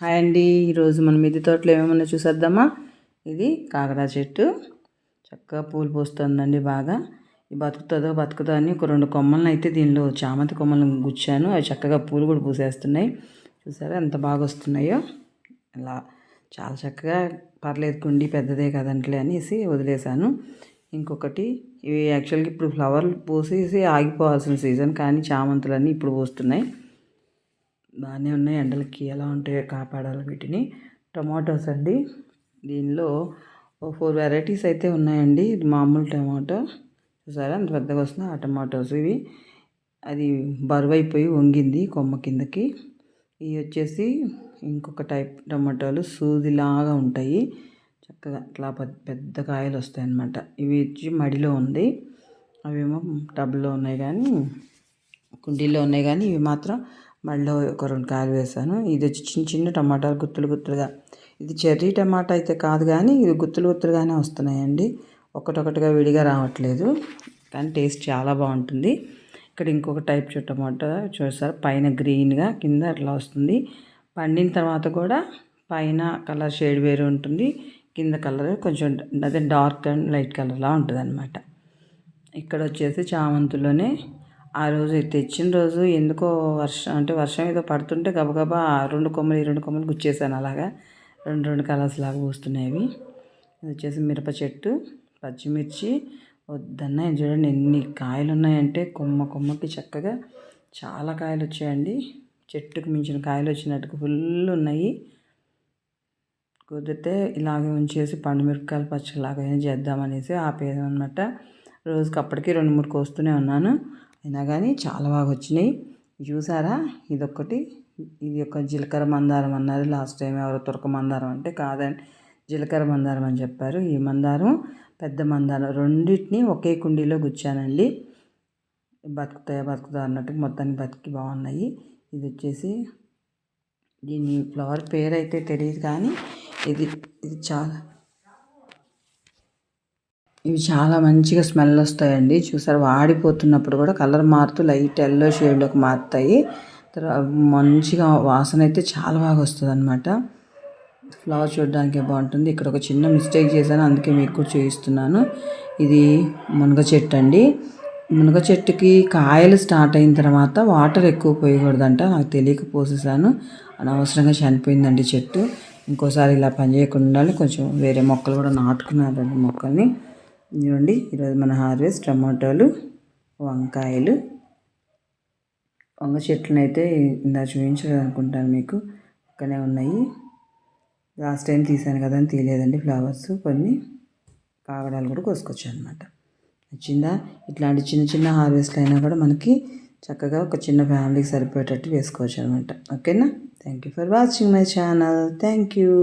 Hi అండి. ఈరోజు మన మిద్దె తోటలో ఏమేమన్నా చూసేద్దామా. ఇది కాకర చెట్టు చక్కగా పూలు పోస్తుందండి. బాగా బతుకుతుందో అని ఒక 2 కొమ్మలను అయితే దీనిలో చామంతి కొమ్మలను గుచ్చాను. అవి చక్కగా పూలు కూడా పూసేస్తున్నాయి. చూసారా ఎంత బాగా వస్తున్నాయో. అలా చాలా చక్కగా పర్లేదు, కుండీ పెద్దదే కదంట్లే అనేసి వదిలేశాను. ఇంకొకటి, ఇవి యాక్చువల్గా ఇప్పుడు ఫ్లవర్లు పూసేసి ఆగిపోవాల్సిన సీజన్, కానీ చామంతులన్నీ ఇప్పుడు పూస్తున్నాయి. బాగానే ఉన్నాయి. ఎండలకి ఎలా ఉంటాయో కాపాడాలి వీటిని. టమాటోస్ అండి. దీనిలో 4 వెరైటీస్ అయితే ఉన్నాయండి. ఇది మామూలు టమాటో చూసారా అంత పెద్దగా వస్తుంది. ఆ టమాటోస్ ఇవి. అది బరువైపోయి వంగింది కొమ్మ కిందకి. ఇవి వచ్చేసి ఇంకొక టైప్ టమాటోలు, సూదిలాగా ఉంటాయి. చక్కగా అట్లా పెద్ద కాయలు వస్తాయి అన్నమాట. ఇవి వచ్చి మడిలో ఉంది. అవేమో టబ్లో ఉన్నాయి, కానీ కుండీల్లో ఉన్నాయి, కానీ ఇవి మాత్రం మళ్ళీ ఒక 2 కాయలు వేసాను. ఇది వచ్చి చిన్న చిన్న టమాటాలు గుత్తులుగా. ఇది చెర్రీ టమాటా అయితే కాదు, కానీ ఇది గుత్తులుగానే వస్తున్నాయండి. ఒకటొకటిగా విడిగా రావట్లేదు, కానీ టేస్ట్ చాలా బాగుంటుంది. ఇక్కడ ఇంకొక టైప్ టమాటా చూసారు, పైన గ్రీన్గా కింద అట్లా వస్తుంది. పండిన తర్వాత కూడా పైన కలర్ షేడ్ వేరే ఉంటుంది, కింద కలర్ కొంచెం అదే డార్క్ అండ్ లైట్ కలర్లా ఉంటుంది అనమాట. ఇక్కడ వచ్చేసి చామంతులోనే ఆ రోజు తెచ్చిన రోజు ఎందుకో వర్షం ఏదో పడుతుంటే గబగబా 2 కొమ్మలు గుచ్చేసాను. అలాగా 2 కలర్స్ లాగా పూస్తున్నాయి. ఇది వచ్చేసి మిరప చెట్టు, పచ్చిమిర్చి వద్దన్నాయి. చూడండి ఎన్ని కాయలు ఉన్నాయంటే కొమ్మకి చక్కగా చాలా కాయలు వచ్చాయండి. చెట్టుకు మించిన కాయలు వచ్చినట్టుగా ఫుల్ ఉన్నాయి. కుదిరితే ఇలాగే ఉంచేసి పండు మిరపకాయలు పచ్చలాగా చేద్దామనేసి ఆపేదాం అనమాట. రోజుకి అప్పటికి 2-3 కోస్తూనే ఉన్నాను. అయినా కానీ చాలా బాగా వచ్చినాయి. చూసారా, ఇదొకటి. ఇది ఒక జీలకర్ర మందారం అన్నారు లాస్ట్ టైం. ఎవరో తురక మందారం అంటే కాదండి, జీలకర్ర మందారం అని చెప్పారు. ఈ మందారం పెద్ద మందారం రెండింటిని ఒకే కుండీలో గుచ్చానండి. బతుకుతా అన్నట్టు మొత్తానికి బతికి బాగున్నాయి. ఇది వచ్చేసి దీని ఫ్లవర్ పేరు అయితే తెలియదు, కానీ ఇది ఇవి చాలా మంచిగా స్మెల్ వస్తాయండి. చూసారు, వాడిపోతున్నప్పుడు కూడా కలర్ మారుతూ లైట్ ఎల్లో షేడ్లోకి మారుతాయి. మంచిగా వాసన అయితే చాలా బాగా వస్తుంది అనమాట. ఫ్లవర్ చూడడానికి బాగుంటుంది. ఇక్కడ ఒక చిన్న మిస్టేక్ చేశాను, అందుకే మీకు కూడా చూపిస్తున్నాను. ఇది మునగ చెట్టు అండి. మునగ చెట్టుకి కాయలు స్టార్ట్ అయిన తర్వాత వాటర్ ఎక్కువ పోయకూడదంట. నాకు తెలియక పోసేసాను, అనవసరంగా చనిపోయిందండి చెట్టు. ఇంకోసారి ఇలా పని చేయకుండా ఉండాలి. కొంచెం వేరే మొక్కలు కూడా నాటుకున్నారండి మొక్కల్ని. ఇవ్వండి ఈరోజు మన హార్వెస్ట్ టమాటోలు, వంకాయలు. వంగ చెట్లను అయితే ఇందా చూపించాలనుకుంటాను మీకు, పక్కనే ఉన్నాయి. లాస్ట్ టైం తీసాను కదా అని తీయలేదండి ఫ్లవర్స్. కొన్ని కాగడాలు కూడా కోసుకొచ్చాను అనమాట. నచ్చిందా? ఇట్లాంటి చిన్న చిన్న హార్వెస్ట్లు అయినా కూడా మనకి చక్కగా ఒక చిన్న ఫ్యామిలీకి సరిపోయేటట్టు వేసుకోవచ్చు అనమాట. ఓకేనా? Thank you for watching my channel. Thank you.